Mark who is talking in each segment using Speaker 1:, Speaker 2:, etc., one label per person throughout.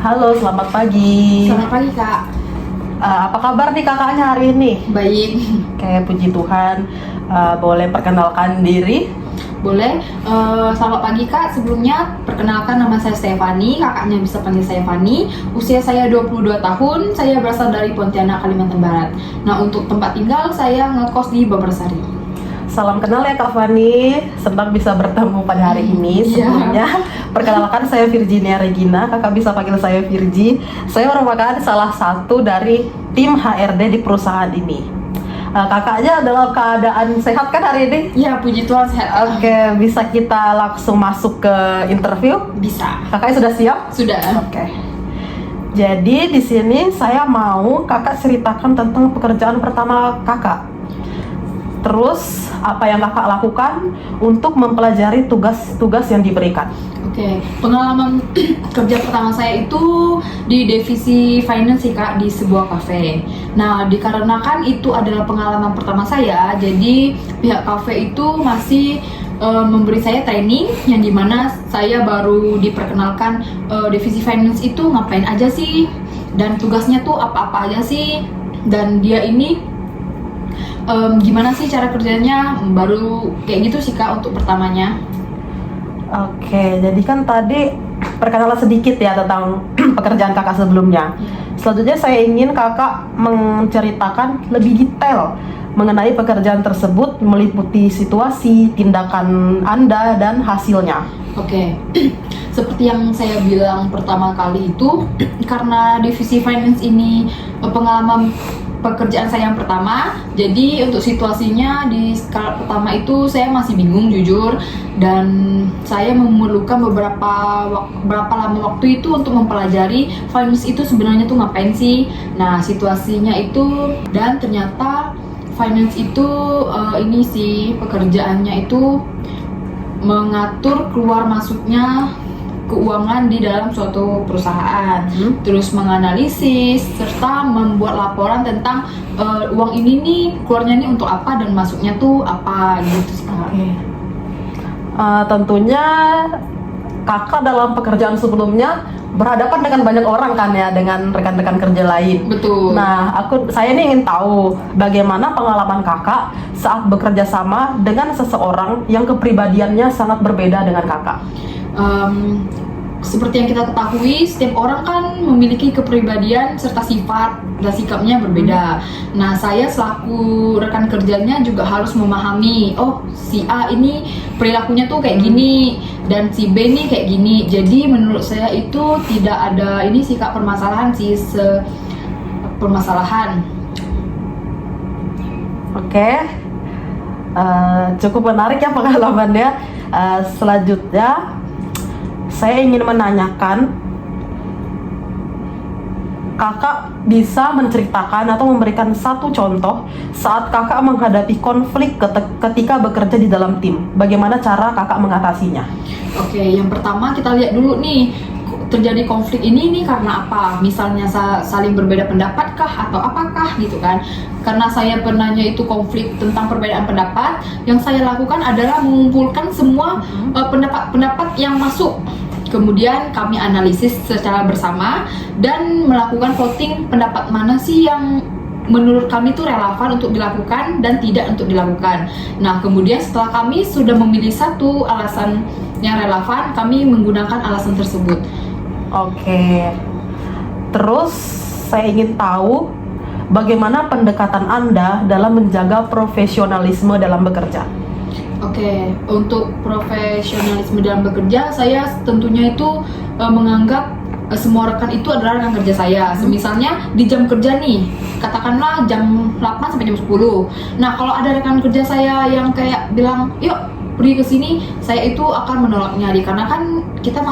Speaker 1: Halo, selamat pagi.
Speaker 2: Selamat pagi, Kak.
Speaker 1: Apa kabar nih kakaknya hari ini?
Speaker 2: Baik.
Speaker 1: Kayak puji Tuhan. Boleh perkenalkan diri?
Speaker 2: Boleh. Selamat pagi, Kak. Sebelumnya, perkenalkan nama saya Stefani. Kakaknya bisa panggil saya Fani. Usia saya 22 tahun. Saya berasal dari Pontianak, Kalimantan Barat. Nah, untuk tempat tinggal, saya ngekos di Babarsari.
Speaker 1: Salam kenal ya Kak Fani. Senang bisa bertemu pada hari ini.
Speaker 2: Iya.
Speaker 1: Sebelumnya, perkenalkan saya Virginia Regina. Kakak bisa panggil saya Virgi. Saya merupakan salah satu dari tim HRD di perusahaan ini. Kakaknya dalam keadaan sehat kan hari ini?
Speaker 2: Ya, puji Tuhan sehat.
Speaker 1: Oke, bisa kita langsung masuk ke interview?
Speaker 2: Bisa.
Speaker 1: Kakaknya sudah siap?
Speaker 2: Sudah.
Speaker 1: Oke. Jadi di sini saya mau kakak ceritakan tentang pekerjaan pertama kakak. Terus apa yang kakak lakukan untuk mempelajari tugas-tugas yang diberikan?
Speaker 2: Oke, pengalaman kerja pertama saya itu di divisi finance sih, Kak, di sebuah kafe. Nah, dikarenakan itu adalah pengalaman pertama saya, jadi pihak kafe itu masih memberi saya training yang dimana saya baru diperkenalkan divisi finance itu ngapain aja sih, dan tugasnya tuh apa-apa aja sih, dan dia ini gimana sih cara kerjanya, baru kayak gitu sih, Kak, untuk pertamanya.
Speaker 1: Oke, jadi kan tadi perkenalan sedikit ya tentang pekerjaan kakak sebelumnya. Selanjutnya saya ingin kakak menceritakan lebih detail mengenai pekerjaan tersebut, meliputi situasi, tindakan Anda, dan hasilnya.
Speaker 2: Oke, seperti yang saya bilang pertama kali itu, karena divisi finance ini pengalaman pekerjaan saya yang pertama, jadi untuk situasinya di skala pertama itu saya masih bingung jujur, dan saya memerlukan berapa lama waktu itu untuk mempelajari finance itu sebenarnya tuh ngapain sih. Nah, situasinya itu, dan ternyata finance itu ini sih pekerjaannya itu mengatur keluar masuknya keuangan di dalam suatu perusahaan, terus menganalisis serta membuat laporan tentang uang ini nih keluarnya nih untuk apa dan masuknya tuh apa gitu sih, Kak.
Speaker 1: Tentunya kakak dalam pekerjaan sebelumnya berhadapan dengan banyak orang kan ya, dengan rekan-rekan kerja lain.
Speaker 2: Betul.
Speaker 1: Nah, saya ini ingin tahu bagaimana pengalaman kakak saat bekerja sama dengan seseorang yang kepribadiannya sangat berbeda dengan kakak.
Speaker 2: Seperti yang kita ketahui, setiap orang kan memiliki kepribadian serta sifat dan sikapnya berbeda. Nah, saya selaku rekan kerjanya juga harus memahami, oh si A ini perilakunya tuh kayak gini, dan si B nih kayak gini. Jadi menurut saya itu tidak ada ini sih, Kak, permasalahan sih, permasalahan.
Speaker 1: Oke. Cukup menarik ya pengalamannya. Selanjutnya saya ingin menanyakan, kakak bisa menceritakan atau memberikan satu contoh saat kakak menghadapi konflik ketika bekerja di dalam tim. Bagaimana cara kakak mengatasinya?
Speaker 2: Oke, yang pertama kita lihat dulu nih, terjadi konflik ini nih karena apa? Misalnya saling berbeda pendapat kah atau apakah gitu kan? Karena saya pernahnya itu konflik tentang perbedaan pendapat, yang saya lakukan adalah mengumpulkan semua pendapat-pendapat yang masuk. Kemudian kami analisis secara bersama dan melakukan voting pendapat mana sih yang menurut kami itu relevan untuk dilakukan dan tidak untuk dilakukan. Nah, kemudian setelah kami sudah memilih satu alasan yang relevan, kami menggunakan alasan tersebut.
Speaker 1: Oke. Terus saya ingin tahu bagaimana pendekatan Anda dalam menjaga profesionalisme dalam bekerja.
Speaker 2: Oke, untuk profesionalisme dalam bekerja, saya tentunya itu menganggap semua rekan itu adalah rekan kerja saya. Misalnya di jam kerja nih, katakanlah jam 8 sampai jam 10. Nah, kalau ada rekan kerja saya yang kayak bilang, yuk pergi ke sini, saya itu akan menolaknya, karena kan kita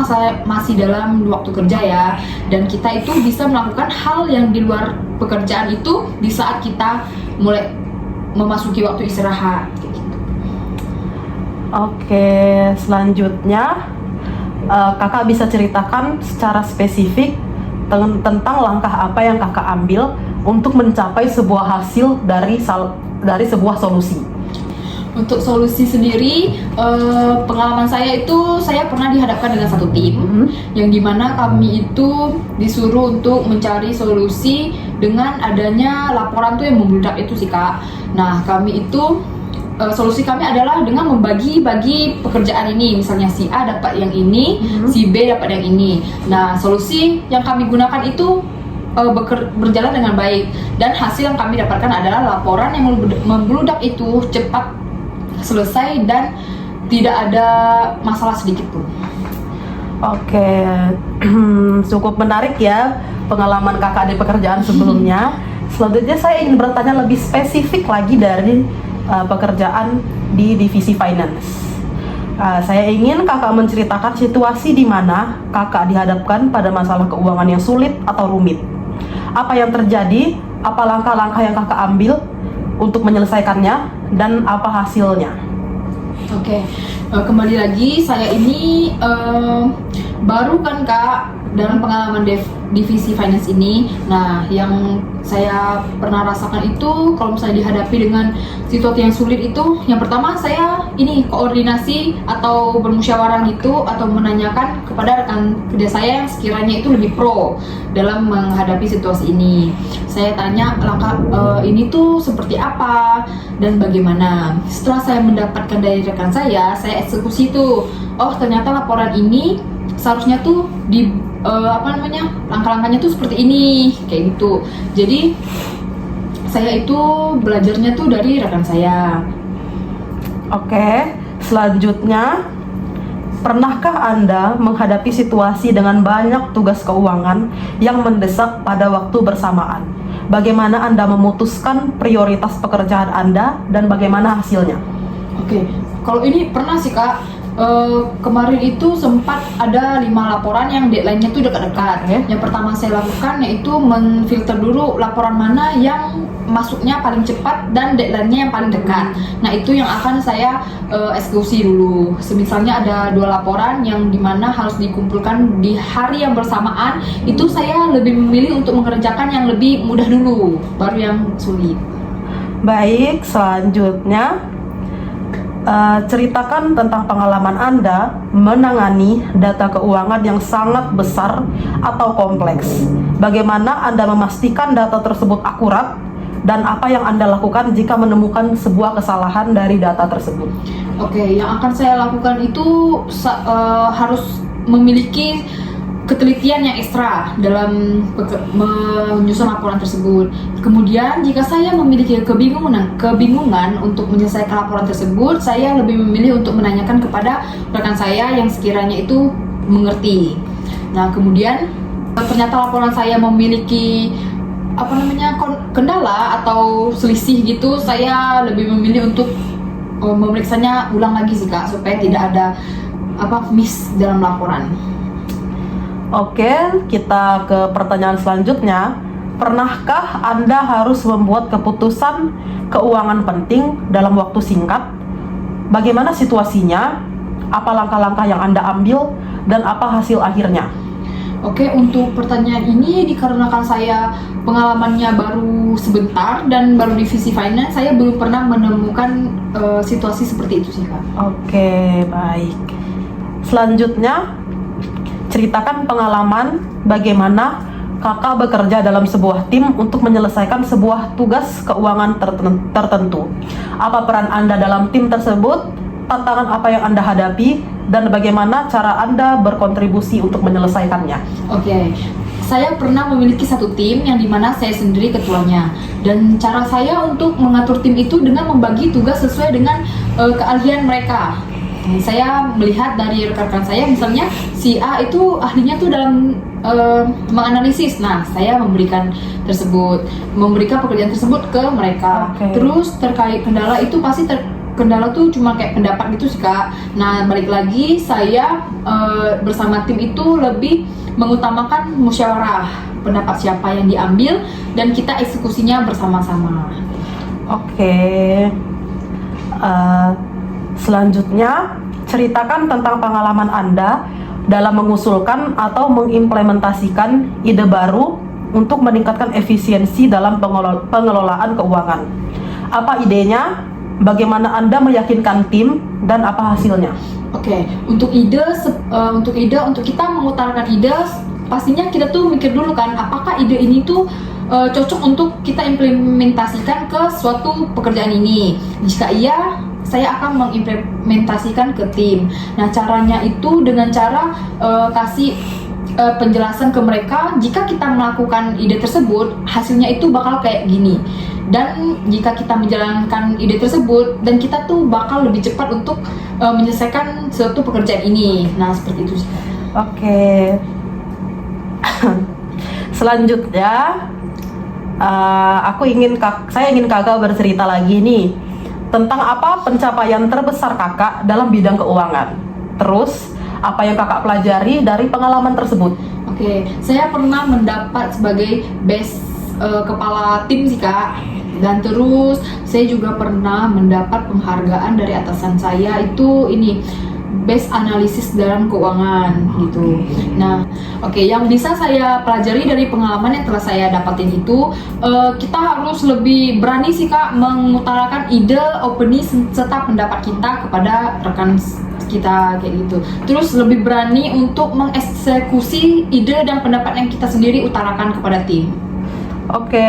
Speaker 2: masih dalam waktu kerja ya, dan kita itu bisa melakukan hal yang di luar pekerjaan itu di saat kita mulai memasuki waktu istirahat.
Speaker 1: Oke, selanjutnya kakak bisa ceritakan secara spesifik tentang langkah apa yang kakak ambil untuk mencapai sebuah hasil dari sebuah solusi.
Speaker 2: Untuk solusi sendiri, pengalaman saya itu saya pernah dihadapkan dengan satu tim yang dimana kami itu disuruh untuk mencari solusi dengan adanya laporan tuh yang membludak itu sih Kak. Nah kami itu solusi kami adalah dengan membagi-bagi pekerjaan ini. Misalnya si A dapat yang ini, si B dapat yang ini. Nah solusi yang kami gunakan itu berjalan dengan baik, dan hasil yang kami dapatkan adalah laporan yang membludak itu cepat selesai dan tidak ada masalah sedikit pun.
Speaker 1: Oke, cukup menarik ya pengalaman kakak di pekerjaan sebelumnya. Selanjutnya saya ingin bertanya lebih spesifik lagi dari pekerjaan di divisi finance. Saya ingin kakak menceritakan situasi di mana kakak dihadapkan pada masalah keuangan yang sulit atau rumit. Apa yang terjadi, apa langkah-langkah yang kakak ambil untuk menyelesaikannya, dan apa hasilnya?
Speaker 2: Oke, kembali lagi saya ini baru kan Kak dalam pengalaman divisi finance ini. Nah, yang saya pernah rasakan itu kalau misalnya dihadapi dengan situasi yang sulit itu, yang pertama saya ini koordinasi atau bermusyawarah gitu, atau menanyakan kepada rekan kerja saya yang sekiranya itu lebih pro dalam menghadapi situasi ini. Saya tanya langkah ini tuh seperti apa dan bagaimana. Setelah saya mendapatkan dari rekan saya eksekusi tuh. Oh, ternyata laporan ini seharusnya tuh di langkah-langkahnya tuh seperti ini, kayak gitu. Jadi saya itu belajarnya tuh dari rekan saya.
Speaker 1: Oke, selanjutnya, pernahkah Anda menghadapi situasi dengan banyak tugas keuangan yang mendesak pada waktu bersamaan? Bagaimana Anda memutuskan prioritas pekerjaan Anda dan bagaimana hasilnya?
Speaker 2: Oke, kalau ini pernah sih Kak. Kemarin itu sempat ada 5 laporan yang deadline-nya tuh dekat-dekat. Yang pertama saya lakukan yaitu menfilter dulu laporan mana yang masuknya paling cepat dan deadline-nya yang paling dekat. Nah itu yang akan saya eksekusi dulu. Semisalnya ada 2 laporan yang dimana harus dikumpulkan di hari yang bersamaan, itu saya lebih memilih untuk mengerjakan yang lebih mudah dulu, baru yang sulit.
Speaker 1: Baik, selanjutnya ceritakan tentang pengalaman Anda menangani data keuangan yang sangat besar atau kompleks. Bagaimana Anda memastikan data tersebut akurat dan apa yang Anda lakukan jika menemukan sebuah kesalahan dari data tersebut?
Speaker 2: Oke, yang akan saya lakukan itu harus memiliki ketelitian yang ekstra dalam menyusun laporan tersebut. Kemudian jika saya memiliki kebingungan untuk menyelesaikan laporan tersebut, saya lebih memilih untuk menanyakan kepada rekan saya yang sekiranya itu mengerti. Nah, kemudian ternyata laporan saya memiliki kendala atau selisih gitu, saya lebih memilih untuk memeriksanya ulang lagi sih Kak, supaya tidak ada miss dalam laporan.
Speaker 1: Oke, kita ke pertanyaan selanjutnya. Pernahkah Anda harus membuat keputusan keuangan penting dalam waktu singkat? Bagaimana situasinya? Apa langkah-langkah yang Anda ambil dan apa hasil akhirnya?
Speaker 2: Oke, untuk pertanyaan ini dikarenakan saya pengalamannya baru sebentar dan baru divisi finance, saya belum pernah menemukan situasi seperti itu sih Kak.
Speaker 1: Oke, baik. Selanjutnya, ceritakan pengalaman bagaimana kakak bekerja dalam sebuah tim untuk menyelesaikan sebuah tugas keuangan tertentu. Apa peran Anda dalam tim tersebut? Tantangan apa yang Anda hadapi? Dan bagaimana cara Anda berkontribusi untuk menyelesaikannya?
Speaker 2: Oke, saya pernah memiliki satu tim yang dimana saya sendiri ketuanya. Dan cara saya untuk mengatur tim itu dengan membagi tugas sesuai dengan keahlian mereka. Saya melihat dari rekan-rekan saya, misalnya si A itu ahlinya tuh dalam menganalisis. Nah, saya memberikan pekerjaan tersebut ke mereka.
Speaker 1: Okay.
Speaker 2: Terus terkait kendala itu pasti kendala tuh cuma kayak pendapat gitu sih Kak. Nah, balik lagi saya bersama tim itu lebih mengutamakan musyawarah pendapat siapa yang diambil dan kita eksekusinya bersama-sama.
Speaker 1: Oke. Selanjutnya, ceritakan tentang pengalaman Anda dalam mengusulkan atau mengimplementasikan ide baru untuk meningkatkan efisiensi dalam pengelolaan keuangan. Apa idenya? bagaimana Anda meyakinkan tim dan apa hasilnya?
Speaker 2: Oke, untuk untuk kita mengutarakan ide, pastinya kita tuh mikir dulu kan, apakah ide ini tuh cocok untuk kita implementasikan ke suatu pekerjaan ini. Jika iya, saya akan mengimplementasikan ke tim. Nah, caranya itu dengan cara kasih penjelasan ke mereka. Jika kita melakukan ide tersebut, hasilnya itu bakal kayak gini. Dan jika kita menjalankan ide tersebut, dan kita tuh bakal lebih cepat untuk menyelesaikan suatu pekerjaan ini. Nah, seperti itu sih.
Speaker 1: Oke. Selanjutnya, saya ingin kakak bercerita lagi nih tentang apa pencapaian terbesar kakak dalam bidang keuangan. Terus, apa yang kakak pelajari dari pengalaman tersebut?
Speaker 2: Oke, saya pernah mendapat sebagai best kepala tim sih kak. Dan terus saya juga pernah mendapat penghargaan dari atasan saya itu best analisis dalam keuangan gitu. Nah, yang bisa saya pelajari dari pengalaman yang telah saya dapatin itu, kita harus lebih berani sih kak mengutarakan ide, opini serta pendapat kita kepada rekan kita kayak gitu. Terus lebih berani untuk mengeksekusi ide dan pendapat yang kita sendiri utarakan kepada tim.
Speaker 1: Oke,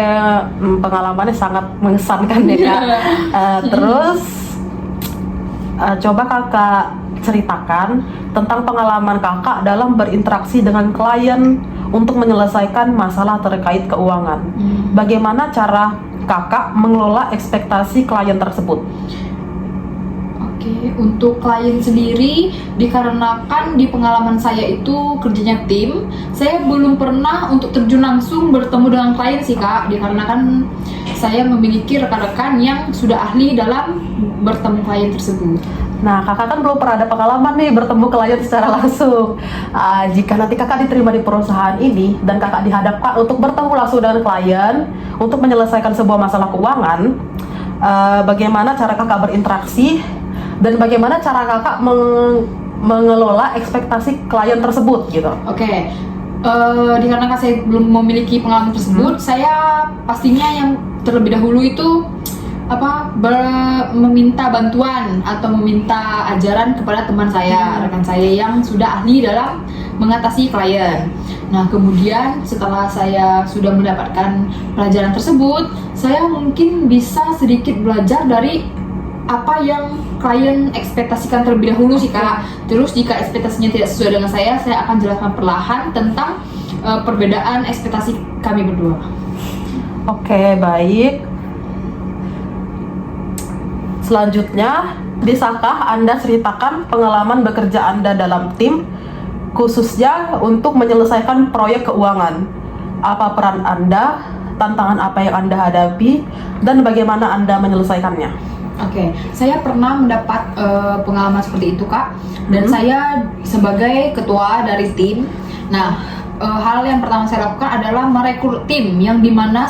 Speaker 1: pengalamannya sangat mengesankan ya kak. Terus coba kakak ceritakan tentang pengalaman kakak dalam berinteraksi dengan klien untuk menyelesaikan masalah terkait keuangan. Bagaimana cara kakak mengelola ekspektasi klien tersebut?
Speaker 2: Oke, untuk klien sendiri, dikarenakan di pengalaman saya itu kerjanya tim, saya belum pernah untuk terjun langsung bertemu dengan klien sih kak, dikarenakan saya memiliki rekan-rekan yang sudah ahli dalam bertemu klien tersebut.
Speaker 1: Nah, kakak kan belum pernah ada pengalaman nih bertemu klien secara langsung. Jika nanti kakak diterima di perusahaan ini dan kakak dihadapkan untuk bertemu langsung dengan klien untuk menyelesaikan sebuah masalah keuangan, bagaimana cara kakak berinteraksi dan bagaimana cara kakak mengelola ekspektasi klien tersebut gitu?
Speaker 2: Oke, dikarenakan saya belum memiliki pengalaman tersebut, saya pastinya yang terlebih dahulu itu meminta bantuan atau meminta ajaran kepada teman saya, rekan saya yang sudah ahli dalam mengatasi klien. Nah, kemudian setelah saya sudah mendapatkan pelajaran tersebut, saya mungkin bisa sedikit belajar dari apa yang klien ekspektasikan terlebih dahulu sih kak. Terus jika ekspektasinya tidak sesuai dengan saya akan jelaskan perlahan tentang perbedaan ekspektasi kami berdua.
Speaker 1: Oke, baik. Selanjutnya, bisakah Anda ceritakan pengalaman bekerja Anda dalam tim, khususnya untuk menyelesaikan proyek keuangan? Apa peran Anda, tantangan apa yang Anda hadapi, dan bagaimana Anda menyelesaikannya?
Speaker 2: Oke, saya pernah mendapat pengalaman seperti itu kak, dan saya sebagai ketua dari tim. Nah, hal yang pertama saya lakukan adalah merekrut tim yang dimana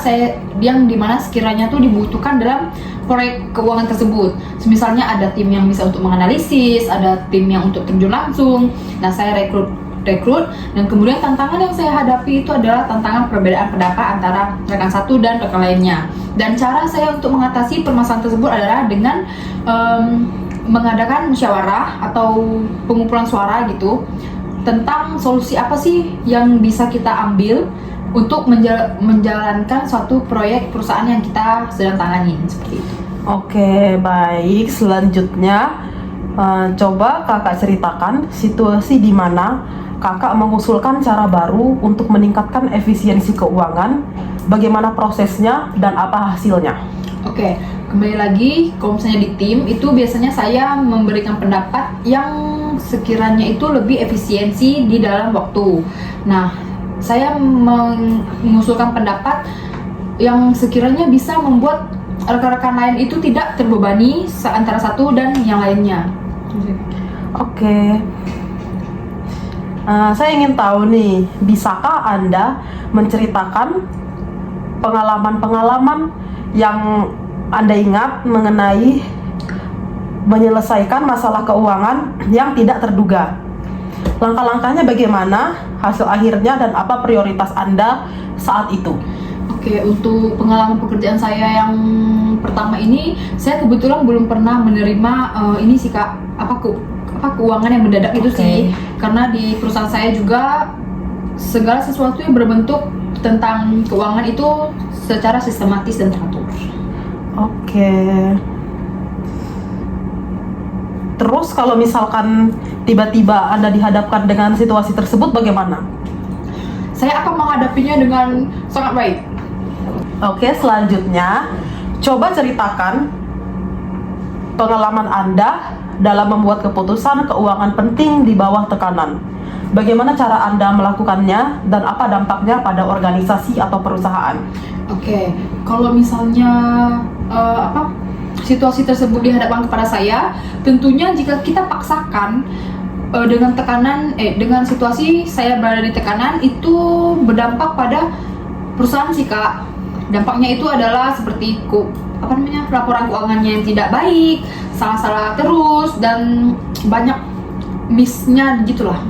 Speaker 2: sekiranya tuh dibutuhkan dalam proyek keuangan tersebut. Misalnya ada tim yang bisa untuk menganalisis, ada tim yang untuk terjun langsung. Nah, saya rekrut dan kemudian tantangan yang saya hadapi itu adalah tantangan perbedaan pendapat antara rekan satu dan rekan lainnya. Dan cara saya untuk mengatasi permasalahan tersebut adalah dengan mengadakan musyawarah atau pengumpulan suara gitu tentang solusi apa sih yang bisa kita ambil untuk menjalankan suatu proyek perusahaan yang kita sedang tangani, seperti itu.
Speaker 1: Oke, baik. Selanjutnya, coba kakak ceritakan situasi di mana kakak mengusulkan cara baru untuk meningkatkan efisiensi keuangan, bagaimana prosesnya dan apa hasilnya?
Speaker 2: Oke, kembali lagi, kalau misalnya di tim itu biasanya saya memberikan pendapat yang sekiranya itu lebih efisiensi di dalam waktu. Nah, saya mengusulkan pendapat yang sekiranya bisa membuat rekan-rekan lain itu tidak terbebani antara satu dan yang lainnya.
Speaker 1: Oke. Saya ingin tahu nih, bisakah Anda menceritakan pengalaman-pengalaman yang Anda ingat mengenai menyelesaikan masalah keuangan yang tidak terduga? Langkah-langkahnya bagaimana, hasil akhirnya, dan apa prioritas Anda saat itu?
Speaker 2: Oke, untuk pengalaman pekerjaan saya yang pertama ini, saya kebetulan belum pernah menerima ini sih Kak, keuangan yang mendadak itu
Speaker 1: Oke.
Speaker 2: sih. Karena di perusahaan saya juga segala sesuatu yang berbentuk tentang keuangan itu secara sistematis dan teratur.
Speaker 1: Oke. Terus kalau misalkan tiba-tiba Anda dihadapkan dengan situasi tersebut bagaimana?
Speaker 2: Saya akan menghadapinya dengan sangat baik.
Speaker 1: Oke, selanjutnya coba ceritakan pengalaman Anda dalam membuat keputusan keuangan penting di bawah tekanan. Bagaimana cara Anda melakukannya dan apa dampaknya pada organisasi atau perusahaan?
Speaker 2: Oke, kalau misalnya situasi tersebut dihadapkan kepada saya, tentunya jika kita paksakan dengan situasi saya berada di tekanan, itu berdampak pada perusahaan sih Kak. Dampaknya itu adalah seperti laporan keuangannya yang tidak baik, salah-salah terus, dan banyak miss-nya gitulah.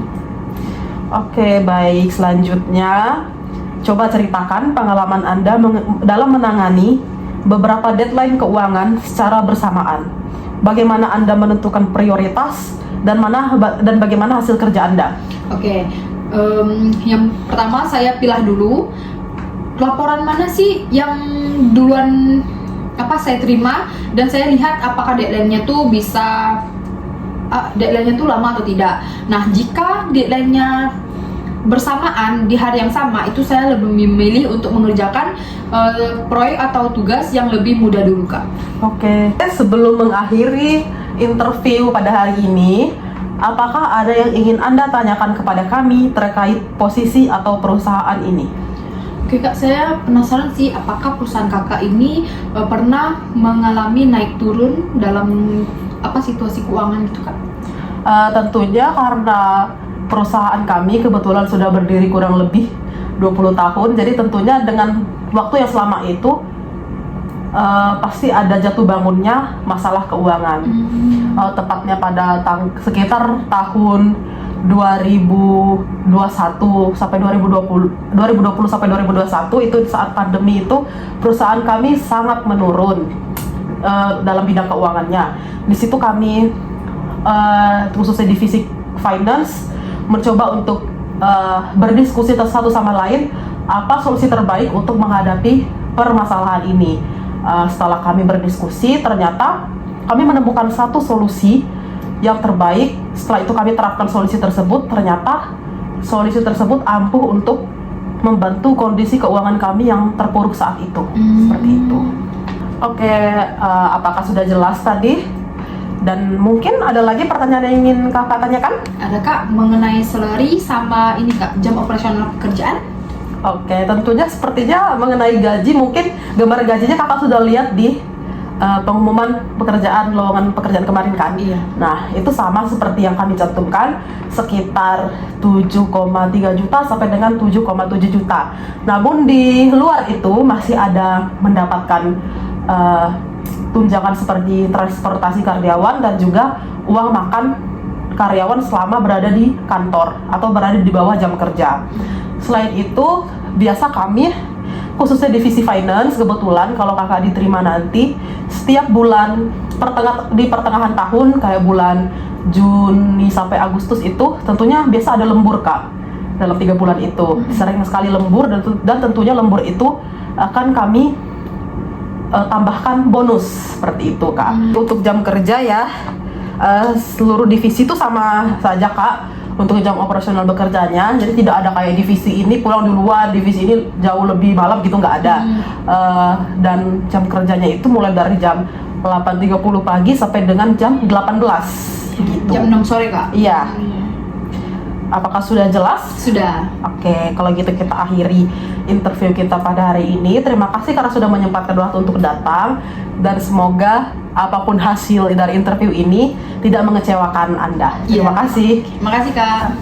Speaker 1: Oke, baik. Selanjutnya, coba ceritakan pengalaman Anda dalam menangani beberapa deadline keuangan secara bersamaan. Bagaimana Anda menentukan prioritas dan bagaimana hasil kerja Anda?
Speaker 2: Oke, yang pertama saya pilah dulu laporan mana sih yang duluan saya terima, dan saya lihat apakah deadline-nya tuh deadline-nya tuh lama atau tidak. Nah, jika deadline-nya bersamaan di hari yang sama, itu saya lebih memilih untuk mengerjakan proyek atau tugas yang lebih mudah dulu Kak.
Speaker 1: Oke, sebelum mengakhiri interview pada hari ini, apakah ada yang ingin Anda tanyakan kepada kami terkait posisi atau perusahaan ini?
Speaker 2: Oke Kak, saya penasaran sih apakah perusahaan Kakak ini pernah mengalami naik turun dalam situasi keuangan gitu Kak?
Speaker 1: Tentunya karena perusahaan kami kebetulan sudah berdiri kurang lebih 20 tahun, jadi tentunya dengan waktu yang selama itu pasti ada jatuh bangunnya masalah keuangan. Tepatnya pada sekitar tahun 2021 sampai 2020 sampai 2021, itu saat pandemi itu perusahaan kami sangat menurun dalam bidang keuangannya. Di situ kami khususnya divisi finance mencoba untuk berdiskusi satu sama lain apa solusi terbaik untuk menghadapi permasalahan ini. Setelah kami berdiskusi, ternyata kami menemukan satu solusi yang terbaik. Setelah itu kami terapkan solusi tersebut, ternyata solusi tersebut ampuh untuk membantu kondisi keuangan kami yang terpuruk saat itu. Seperti itu. Oke, apakah sudah jelas tadi? Dan mungkin ada lagi pertanyaan yang ingin Kakak tanyakan?
Speaker 2: Ada Kak, mengenai salary sama ini Kak, jam operasional pekerjaan?
Speaker 1: Oke, tentunya sepertinya mengenai gaji, mungkin gambar gajinya Kakak sudah lihat di pengumuman lowongan pekerjaan kemarin kan?
Speaker 2: Iya.
Speaker 1: Nah, itu sama seperti yang kami cantumkan, sekitar 7,3 juta sampai dengan 7,7 juta. Namun di luar itu masih ada mendapatkan tunjangan seperti transportasi karyawan dan juga uang makan karyawan selama berada di kantor atau berada di bawah jam kerja. Selain itu, biasa kami khususnya divisi finance, kebetulan kalau Kakak diterima nanti, setiap bulan di pertengahan tahun kayak bulan Juni sampai Agustus itu tentunya biasa ada lembur Kak. Dalam 3 bulan itu sering sekali lembur, dan tentunya lembur itu akan kami tambahkan bonus seperti itu Kak. Untuk jam kerja ya, seluruh divisi itu sama saja Kak untuk jam operasional bekerjanya. Jadi tidak ada kayak divisi ini pulang duluan, divisi ini jauh lebih malam gitu, nggak ada. Dan jam kerjanya itu mulai dari jam 8.30 pagi sampai dengan jam 18 gitu.
Speaker 2: Jam 6 sore Kak?
Speaker 1: Iya. Apakah sudah jelas?
Speaker 2: Sudah.
Speaker 1: Oke, kalau gitu kita akhiri interview kita pada hari ini. Terima kasih karena sudah menyempatkan waktu untuk datang, dan semoga apapun hasil dari interview ini tidak mengecewakan Anda. Terima kasih.
Speaker 2: Terima kasih Kak.